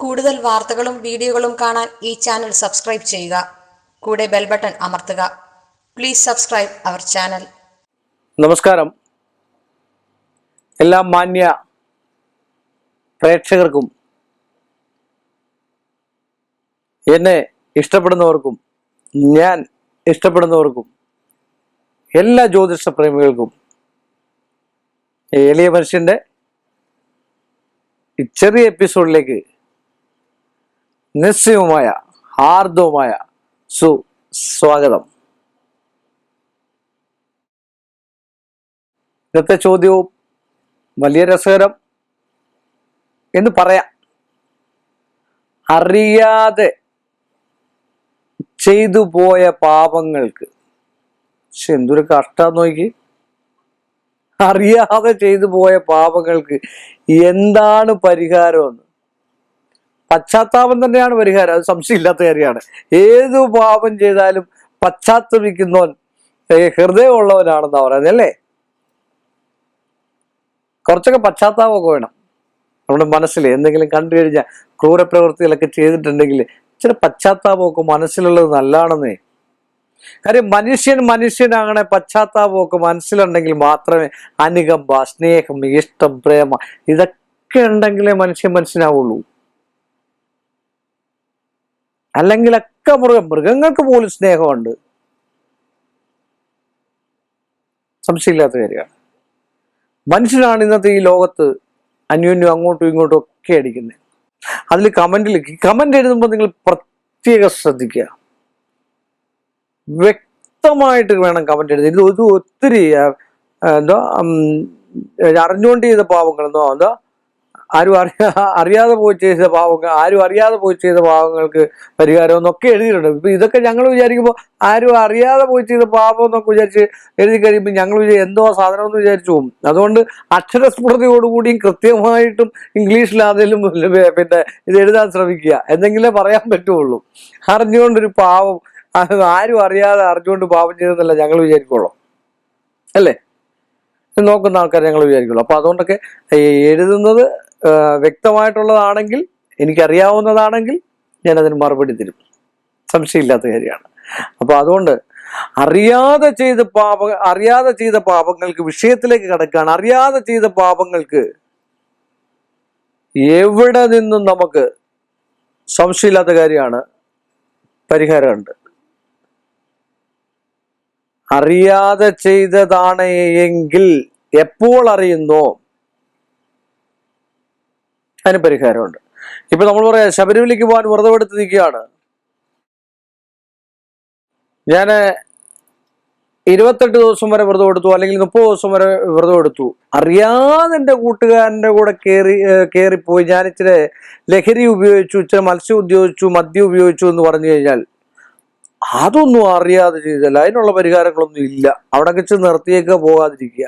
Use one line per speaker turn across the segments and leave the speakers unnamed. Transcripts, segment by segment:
കൂടുതൽ വാർത്തകളും വീഡിയോകളും കാണാൻ ഈ ചാനൽ സബ്സ്ക്രൈബ് ചെയ്യുക. കൂടെ ബെൽ ബട്ടൺ അമർത്തുക. Please subscribe our channel.
നമസ്കാരം. എല്ലാ മാന്യ പ്രേക്ഷകർക്കും എന്നെ ഇഷ്ടപ്പെടുന്നവർക്കും ഞാൻ ഇഷ്ടപ്പെടുന്നവർക്കും എല്ലാ ജ്യോതിഷ പ്രേമികൾക്കും എളിയ മനുഷ്യന്റെ ചെറിയ എപ്പിസോഡിലേക്ക് നിശ്ചയവുമായ ഹാർദവുമായ സുസ്വാഗതം. ഇന്നത്തെ ചോദ്യവും വലിയ രസകരം എന്ന് പറയാം. അറിയാതെ ചെയ്തു പോയ പാപങ്ങൾക്ക് എന്തൊരു കഷ്ടാന്ന് നോക്കി. അറിയാതെ ചെയ്തു പോയ പാപങ്ങൾക്ക് എന്താണ് പരിഹാരമെന്ന്. പശ്ചാത്താപം തന്നെയാണ് പരിഹാരം, അത് സംശയമില്ലാത്ത കാര്യമാണ്. ഏതു പാപം ചെയ്താലും പശ്ചാത്തപിക്കുന്നവൻ ഹൃദയമുള്ളവനാണെന്നാ പറയുന്നത് അല്ലേ. കുറച്ചൊക്കെ പശ്ചാത്താപമൊക്കെ വേണം നമ്മുടെ മനസ്സിൽ. എന്തെങ്കിലും കണ്ടു കഴിഞ്ഞാൽ ക്രൂരപ്രവൃത്തികളൊക്കെ ചെയ്തിട്ടുണ്ടെങ്കിൽ ഇച്ചിരി പശ്ചാത്താപമൊക്കെ മനസ്സിലുള്ളത് നല്ലതാണെന്നേ. കാര്യം മനുഷ്യനാകണേ പശ്ചാത്താപമൊക്കെ മനസ്സിലുണ്ടെങ്കിൽ മാത്രമേ അനുകമ്പ, സ്നേഹം, ഇഷ്ടം, പ്രേമ ഇതൊക്കെ ഉണ്ടെങ്കിലേ മനുഷ്യനാവുള്ളൂ. അല്ലെങ്കിലൊക്കെ മൃഗങ്ങൾക്ക് പോലും സ്നേഹമുണ്ട്, സംശയമില്ലാത്ത കാര്യമാണ്. മനുഷ്യനാണ് ഇന്നത്തെ ഈ ലോകത്ത് അന്യോന്യം അങ്ങോട്ടും ഇങ്ങോട്ടും ഒക്കെ അടിക്കുന്നത്. അതിൽ കമന്റ് എഴുതുമ്പോൾ നിങ്ങൾ പ്രത്യേകം ശ്രദ്ധിക്കുക. വ്യക്തമായിട്ട് വേണം കമന്റ് എഴുതി. ഇത് ഒത്തിരി അറിഞ്ഞുകൊണ്ട് ചെയ്ത പാവങ്ങളെന്നോ ആരും അറിയാതെ പോയി ചെയ്ത പാവങ്ങൾക്ക് പരിഹാരം എന്നൊക്കെ എഴുതിയിട്ടുണ്ട്. ഇപ്പൊ ഇതൊക്കെ ഞങ്ങൾ വിചാരിക്കുമ്പോൾ ആരും അറിയാതെ പോയി ചെയ്ത പാപം എന്നൊക്കെ വിചാരിച്ച് എഴുതി കഴിയുമ്പോൾ ഞങ്ങൾ എന്തോ സാധനം എന്ന് വിചാരിച്ചു പോകും. അതുകൊണ്ട് അക്ഷരസ്ഫുടതയോടുകൂടിയും കൃത്യമായിട്ടും ഇംഗ്ലീഷിലാണെങ്കിലും പിന്നെ ഇത് എഴുതാൻ ശ്രമിക്കുക. എന്തെങ്കിലേ പറയാൻ പറ്റുള്ളൂ. അറിഞ്ഞുകൊണ്ടൊരു പാവം ആരും അറിയാതെ അറിഞ്ഞുകൊണ്ട് പാപം ചെയ്തെന്നല്ല ഞങ്ങൾ വിചാരിക്കുള്ളൂ അല്ലേ. നോക്കുന്ന ആൾക്കാർ ഞങ്ങൾ വിചാരിക്കുള്ളൂ. അപ്പൊ അതുകൊണ്ടൊക്കെ എഴുതുന്നത് വ്യക്തമായിട്ടുള്ളതാണെങ്കിൽ, എനിക്കറിയാവുന്നതാണെങ്കിൽ ഞാനതിന് മറുപടി തരും, സംശയമില്ലാത്ത കാര്യമാണ്. അപ്പൊ അതുകൊണ്ട് അറിയാതെ ചെയ്ത പാപങ്ങൾക്ക് വിഷയത്തിലേക്ക് കടക്കുകയാണ്. അറിയാതെ ചെയ്ത പാപങ്ങൾക്ക് എവിടെ നിന്നും നമുക്ക് സംശയമില്ലാത്ത കാര്യമാണ് പരിഹാരമുണ്ട്. അറിയാതെ ചെയ്തതാണ് എങ്കിൽ എപ്പോൾ അറിയുന്നോ അതിന് പരിഹാരമുണ്ട്. ഇപ്പൊ നമ്മൾ പറയാം, ശബരിമലയ്ക്ക് പോകാൻ വ്രതം എടുത്ത് നിൽക്കുകയാണ്. ഞാൻ 28 ദിവസം വരെ വ്രതം എടുത്തു, അല്ലെങ്കിൽ 30 ദിവസം വരെ വ്രതം എടുത്തു. അറിയാതെ എൻ്റെ കൂട്ടുകാരൻ്റെ കൂടെ കയറിപ്പോയി ഞാൻ ഇച്ചിരി ലഹരി ഉപയോഗിച്ചു, ഇച്ചിരി മത്സ്യം ഉപയോഗിച്ചു, മദ്യം ഉപയോഗിച്ചു എന്ന് പറഞ്ഞു കഴിഞ്ഞാൽ അതൊന്നും അറിയാതെ ചെയ്തല്ല. അതിനുള്ള പരിഹാരങ്ങളൊന്നും ഇല്ല. അവിടെ വെച്ച് നിർത്തിയേക്ക് പോകാതിരിക്കുക.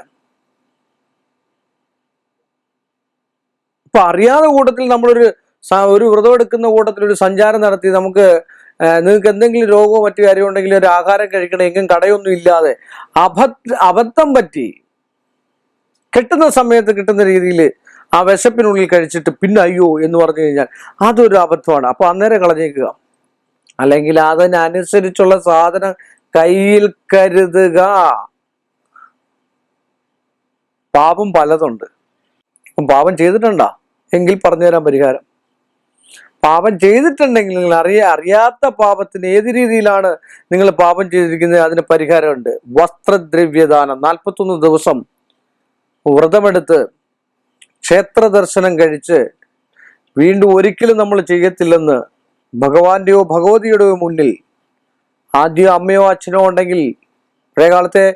ഇപ്പൊ അറിയാതെ കൂട്ടത്തിൽ നമ്മളൊരു വ്രതം എടുക്കുന്ന കൂട്ടത്തിൽ ഒരു സഞ്ചാരം നടത്തി നിങ്ങൾക്ക് എന്തെങ്കിലും രോഗമോ മറ്റു കാര്യം ഉണ്ടെങ്കിൽ ഒരു ആഹാരം കഴിക്കണം, എങ്കിലും കടയൊന്നും ഇല്ലാതെ അബദ്ധം പറ്റി കിട്ടുന്ന സമയത്ത് കിട്ടുന്ന രീതിയിൽ ആ വിശപ്പിനുള്ളിൽ കഴിച്ചിട്ട് പിന്നെ അയ്യോ എന്ന് പറഞ്ഞു കഴിഞ്ഞാൽ അതൊരു അബദ്ധമാണ്. അപ്പൊ അന്നേരം കളഞ്ഞേക്കുക. അല്ലെങ്കിൽ അതിനനുസരിച്ചുള്ള സാധനം കയ്യിൽ കരുതുക. പാപം പലതുണ്ട്. പാപം ചെയ്തിട്ടുണ്ടോ എങ്കിൽ പറഞ്ഞുതരാൻ പരിഹാരം. പാപം ചെയ്തിട്ടുണ്ടെങ്കിൽ നിങ്ങൾ അറിയാത്ത പാപത്തിന് ഏത് രീതിയിലാണ് നിങ്ങൾ പാപം ചെയ്തിരിക്കുന്നത് അതിന് പരിഹാരമുണ്ട്. വസ്ത്രദ്രവ്യദാനം. 41 ദിവസം വ്രതമെടുത്ത് ക്ഷേത്ര ദർശനം കഴിച്ച് വീണ്ടും ഒരിക്കലും നമ്മൾ ചെയ്യത്തില്ലെന്ന് ഭഗവാന്റെയോ ഭഗവതിയുടെയോ മുന്നിൽ ആദ്യം അമ്മയോ അച്ഛനോ ഉണ്ടെങ്കിൽ, പഴയ കാലത്തെ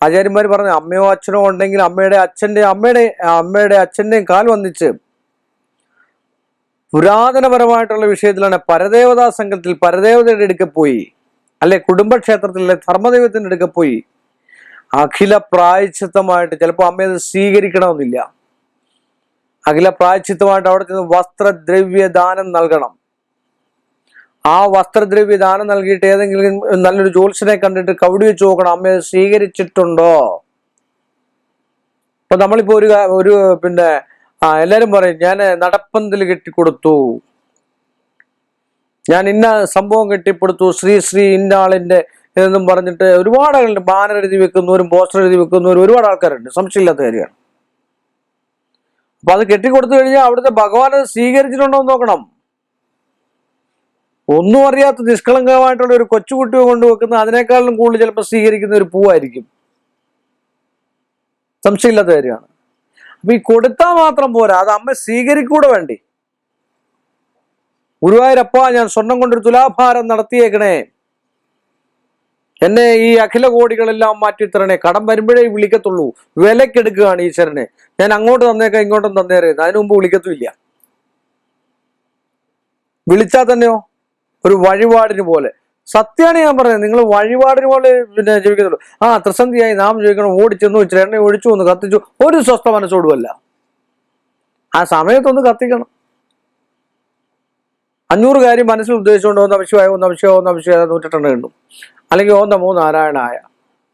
ആചാര്യന്മാർ പറഞ്ഞ അമ്മയോ അച്ഛനോ ഉണ്ടെങ്കിൽ അമ്മയുടെ അച്ഛന്റെയും കാൽ വന്നിച്ച് പുരാതനപരമായിട്ടുള്ള വിഷയത്തിലാണ് പരദേവതാ സംഘത്തിൽ പരദേവതയുടെ അടുക്ക പോയി, അല്ലെ കുടുംബക്ഷേത്രത്തിലെ ധർമ്മദൈവത്തിന്റെ അടുക്ക പോയി അഖില പ്രായശ്ചിത്തമായിട്ട്, ചിലപ്പോൾ അമ്മയത് സ്വീകരിക്കണമെന്നില്ല, അഖില പ്രായശ്ചിത്തമായിട്ട് അവിടെ ചെന്ന് വസ്ത്രദ്രവ്യദാനം നൽകണം. ആ വസ്ത്രദ്രവ്യദാനം നൽകിയിട്ട് ഏതെങ്കിലും നല്ലൊരു ജ്യോത്സ്യനെ കണ്ടിട്ട് കവടി വെച്ച് നോക്കണം, അമ്മയെ സ്വീകരിച്ചിട്ടുണ്ടോ. ഇപ്പൊ നമ്മളിപ്പോ ഒരു പിന്നെ എല്ലാരും പറയും ഞാൻ നടപ്പന്തൽ കെട്ടിക്കൊടുത്തു, ഞാൻ ഇന്ന സംഭവം കെട്ടിപ്പടുത്തു, ശ്രീ ഇന്ന ആളിന്റെ എന്നും പറഞ്ഞിട്ട് ഒരുപാട് ആളുണ്ട്. ബാനർ എഴുതി വെക്കുന്നവരും പോസ്റ്റർ എഴുതി വെക്കുന്നവരും ഒരുപാട് ആൾക്കാരുണ്ട്, സംശയമില്ലാത്ത കാര്യമാണ്. അപ്പൊ അത് കെട്ടിക്കൊടുത്തു കഴിഞ്ഞാൽ അവിടുത്തെ ഭഗവാൻ അത് സ്വീകരിച്ചിട്ടുണ്ടോ എന്ന് നോക്കണം. ഒന്നും അറിയാത്ത നിഷ്കളങ്കമായിട്ടുള്ള ഒരു കൊച്ചുകുട്ടിയെ കൊണ്ട് വെക്കുന്ന അതിനേക്കാളും കൂടുതൽ ചിലപ്പോൾ സ്വീകരിക്കുന്ന ഒരു പൂവായിരിക്കും. സംശയമില്ലാത്ത കാര്യമാണ്. അപ്പൊ ഈ കൊടുത്താൽ മാത്രം പോരാ, അത് അമ്മ സ്വീകരിക്കൂടെ വേണ്ടി. ഗുരുവായൂരപ്പ, ഞാൻ സ്വർണം കൊണ്ടൊരു തുലാഭാരം നടത്തിയേക്കണേ, എന്നെ ഈ അഖില കോടികളെല്ലാം മാറ്റിത്തരണേ, കടം വരുമ്പോഴേ വിളിക്കത്തുള്ളൂ, വിലക്കെടുക്കുകയാണ് ഈശ്വരനെ, ഞാൻ അങ്ങോട്ട് തന്നേക്കാം ഇങ്ങോട്ടും തന്നേരുന്നു, അതിനു മുമ്പ് വിളിക്കത്തുമില്ല. വിളിച്ചാൽ തന്നെയോ ഒരു വഴിപാടിന് പോലെ. സത്യമാണ് ഞാൻ പറയുന്നത്. നിങ്ങൾ വഴിപാടിന് പോലെ ജീവിക്കത്തുള്ളൂ. ത്രിസന്ധിയായി നാം ചോദിക്കണം, ഓടിച്ചെന്ന് വെച്ചിട്ട് എണ്ണ ഒഴിച്ചു ഒന്ന് കത്തിച്ചു, ഒരു സ്വസ്ഥ മനസ്സോടുമല്ല. ആ സമയത്തൊന്ന് കത്തിക്കണം. 500 കാര്യം മനസ്സിൽ ഉദ്ദേശിച്ചുകൊണ്ട് ഒന്ന് അഭിഷേകം 108 എണ്ണും, അല്ലെങ്കിൽ 1 നാരായണായ,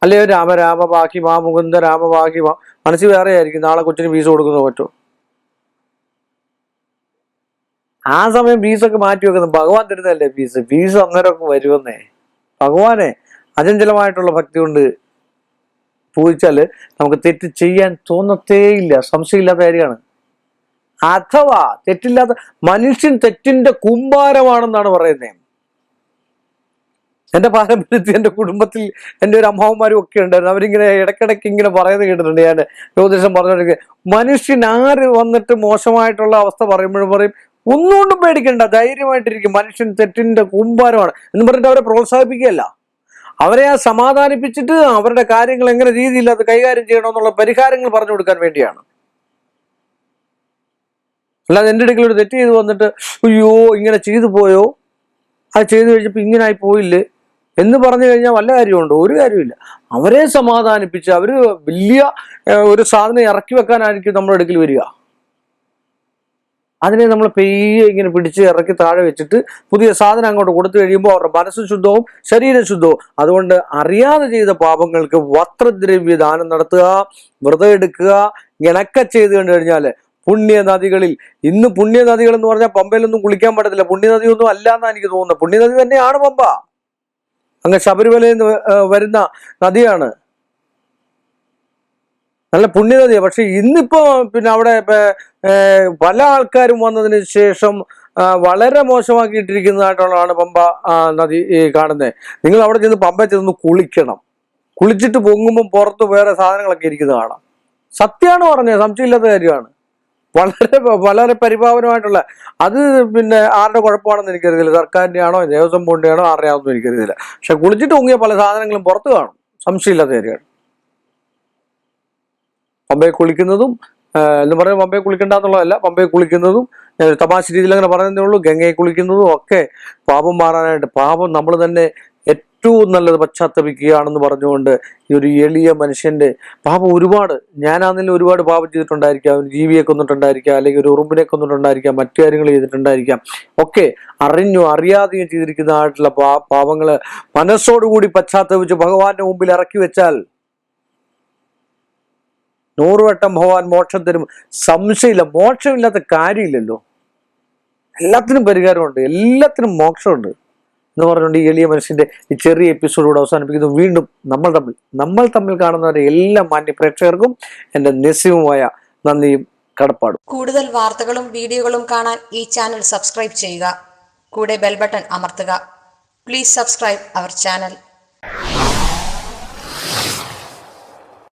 അല്ലെങ്കിൽ രാമ രാമ ബാക്കി മാ മുകുന്ദ രാമ ബാക്കി മാ. മനസ്സിൽ വേറെ ആയിരിക്കും, നാളെ കൊച്ചിന് ഫീസ് കൊടുക്കുന്നത് പറ്റുമോ? ആ സമയം ഫീസൊക്കെ മാറ്റി വെക്കുന്നത് ഭഗവാൻ തരുന്നതല്ലേ ഫീസ് അന്നേരമൊക്കെ വരുമെന്നേ. ഭഗവാനെ അചഞ്ചലമായിട്ടുള്ള ഭക്തി കൊണ്ട് പൂജിച്ചാല് നമുക്ക് തെറ്റ് ചെയ്യാൻ തോന്നത്തേയില്ല. സംശയമില്ലാത്ത കാര്യമാണ്. അഥവാ തെറ്റില്ലാത്ത മനുഷ്യൻ തെറ്റിന്റെ കൂമ്പാരമാണെന്നാണ് പറയുന്നത്. എന്റെ പാരമ്പര്യത്തിൽ എന്റെ കുടുംബത്തിൽ എൻ്റെ ഒരു അമ്മാവന്മാരും ഒക്കെ ഉണ്ടായിരുന്നു. അവരിങ്ങനെ ഇടയ്ക്കിടയ്ക്ക് ഇങ്ങനെ പറയുന്നത് കേട്ടിട്ടുണ്ട്. ഞാൻ ജ്യോതിഷം പറഞ്ഞോണ്ടിരിക്കുക, മനുഷ്യൻ ആര് വന്നിട്ട് മോശമായിട്ടുള്ള അവസ്ഥ പറയുമ്പോഴും പറയും, ഒന്നുകൊണ്ടും പേടിക്കണ്ട, ധൈര്യമായിട്ടിരിക്കും, മനുഷ്യൻ തെറ്റിന്റെ കൂമ്പാരമാണ് എന്ന് പറഞ്ഞിട്ട് അവരെ പ്രോത്സാഹിപ്പിക്കുകയല്ല, അവരെ സമാധാനിപ്പിച്ചിട്ട് അവരുടെ കാര്യങ്ങൾ എങ്ങനെ രീതിയിൽ അത് കൈകാര്യം ചെയ്യണമെന്നുള്ള പരിഹാരങ്ങൾ പറഞ്ഞു കൊടുക്കാൻ വേണ്ടിയാണ്. അല്ലാതെ എൻ്റെ ഇടയ്ക്ക് ഒരു തെറ്റ് ചെയ്ത് വന്നിട്ട് അയ്യോ ഇങ്ങനെ ചെയ്തു പോയോ, അത് ചെയ്തു കഴിഞ്ഞപ്പോൾ ഇങ്ങനെ ആയി പോയില്ലേ എന്ന് പറഞ്ഞു കഴിഞ്ഞാൽ വല്ല കാര്യമുണ്ടോ? ഒരു കാര്യമില്ല. അവരെ സമാധാനിപ്പിച്ച് അവര് വലിയ ഒരു സാധനം ഇറക്കി വെക്കാനായിരിക്കും നമ്മുടെ അടുക്കൽ വരിക. അതിനെ നമ്മൾ പെയ്യെ ഇങ്ങനെ പിടിച്ച് ഇറക്കി താഴെ വെച്ചിട്ട് പുതിയ സാധനം അങ്ങോട്ട് കൊടുത്തു കഴിയുമ്പോൾ അവരുടെ മനസ്സ് ശുദ്ധവും ശരീരം ശുദ്ധവും. അതുകൊണ്ട് അറിയാതെ ചെയ്ത പാപങ്ങൾക്ക് വസ്ത്രദ്രവ്യ ദാനം നടത്തുക, വ്രതം എടുക്കുക, ഇങ്ങനൊക്കെ ചെയ്ത് കണ്ടു കഴിഞ്ഞാല് പുണ്യനദികളിൽ, ഇന്ന് പുണ്യനദികൾ എന്ന് പറഞ്ഞാൽ പമ്പയിലൊന്നും കുളിക്കാൻ പറ്റത്തില്ല. പുണ്യനദിയൊന്നും അല്ല എന്നാണ് എനിക്ക് തോന്നുന്നത്. പുണ്യനദി തന്നെയാണ് പമ്പ. അങ്ങ് ശബരിമലയിൽ നിന്ന് വരുന്ന നദിയാണ്, നല്ല പുണ്യനദിയാണ്. പക്ഷെ ഇന്നിപ്പോ പിന്നെ അവിടെ പല ആൾക്കാരും വന്നതിന് ശേഷം വളരെ മോശമാക്കിയിട്ടിരിക്കുന്നതായിട്ടുള്ളതാണ് പമ്പ നദി കാണുന്നത്. നിങ്ങൾ അവിടെ ചെന്ന് പമ്പ ചെന്ന് കുളിക്കണം. കുളിച്ചിട്ട് പൊങ്ങുമ്പോൾ പുറത്ത് വേറെ സാധനങ്ങളൊക്കെ ഇരിക്കുന്നത് കാണാം. സത്യമാണ് പറഞ്ഞത്, സംശയമില്ലാത്ത കാര്യമാണ്. വളരെ പരിപാവനമായിട്ടുള്ള അത് പിന്നെ ആരുടെ കുഴപ്പമാണെന്ന് എനിക്കറിയില്ല, സർക്കാരിന്റെ ആണോ ദേവസ്വം ബോർഡിന്റെ ആണോ ആരുടെയാണെന്ന് എനിക്കറിയില്ല. പക്ഷെ കുളിച്ചിട്ട് പൊങ്ങിയ പല സാധനങ്ങളും പുറത്ത് കാണും, സംശയമില്ലാത്ത കാര്യമാണ്. പമ്പയെ കുളിക്കുന്നതും എന്ന് പറയുമ്പോൾ പമ്പയെ കുളിക്കണ്ടെന്നുള്ളതല്ല, പമ്പയെ കുളിക്കുന്നതും തമാശ രീതിയിൽ അങ്ങനെ പറയുന്നതേ ഉള്ളൂ. ഗംഗയെ കുളിക്കുന്നതും ഒക്കെ പാപം മാറാനായിട്ട്, പാപം നമ്മൾ തന്നെ ഏറ്റവും നല്ലത് പശ്ചാത്തപിക്കുകയാണെന്ന് പറഞ്ഞുകൊണ്ട് ഈ ഒരു എളിയ മനുഷ്യന്റെ പാപം ഒരുപാട്, ഞാനാണെങ്കിലും ഒരുപാട് പാപം ചെയ്തിട്ടുണ്ടായിരിക്കാം, ഒരു ജീവിയെ കൊന്നിട്ടുണ്ടായിരിക്കാം, അല്ലെങ്കിൽ ഒരു ഉറുമ്പിനെ കൊന്നിട്ടുണ്ടായിരിക്കാം, മറ്റു കാര്യങ്ങൾ ചെയ്തിട്ടുണ്ടായിരിക്കാം. ഒക്കെ അറിഞ്ഞോ അറിയാതെയും ചെയ്തിരിക്കുന്നതായിട്ടുള്ള പാപങ്ങള് മനസ്സോടുകൂടി പശ്ചാത്തപിച്ച് ഭഗവാന്റെ മുമ്പിൽ ഇറക്കി വെച്ചാൽ 100 വട്ടം ഭഗവാൻ മോക്ഷം തരും. സംശയമില്ല. മോക്ഷമില്ലാത്ത കാര്യമില്ലല്ലോ. എല്ലാത്തിനും പരിഹാരമുണ്ട്, എല്ലാത്തിനും മോക്ഷമുണ്ട് എന്ന് പറഞ്ഞുകൊണ്ട് ഈ എളിയ മനുഷ്യന്റെ ഈ ചെറിയ എപ്പിസോഡോട് അവസാനിപ്പിക്കുന്നു. വീണ്ടും നമ്മൾ തമ്മിൽ കാണുന്നവരെ എല്ലാ മാന്യ പ്രേക്ഷകർക്കും എൻ്റെ നിസ്സീമമായ നന്ദിയും കടപ്പാടും.
കൂടുതൽ വാർത്തകളും വീഡിയോകളും കാണാൻ ഈ ചാനൽ സബ്സ്ക്രൈബ് ചെയ്യുക. കൂടെ ബെൽ ബട്ടൺ അമർത്തുക. Please subscribe our channel.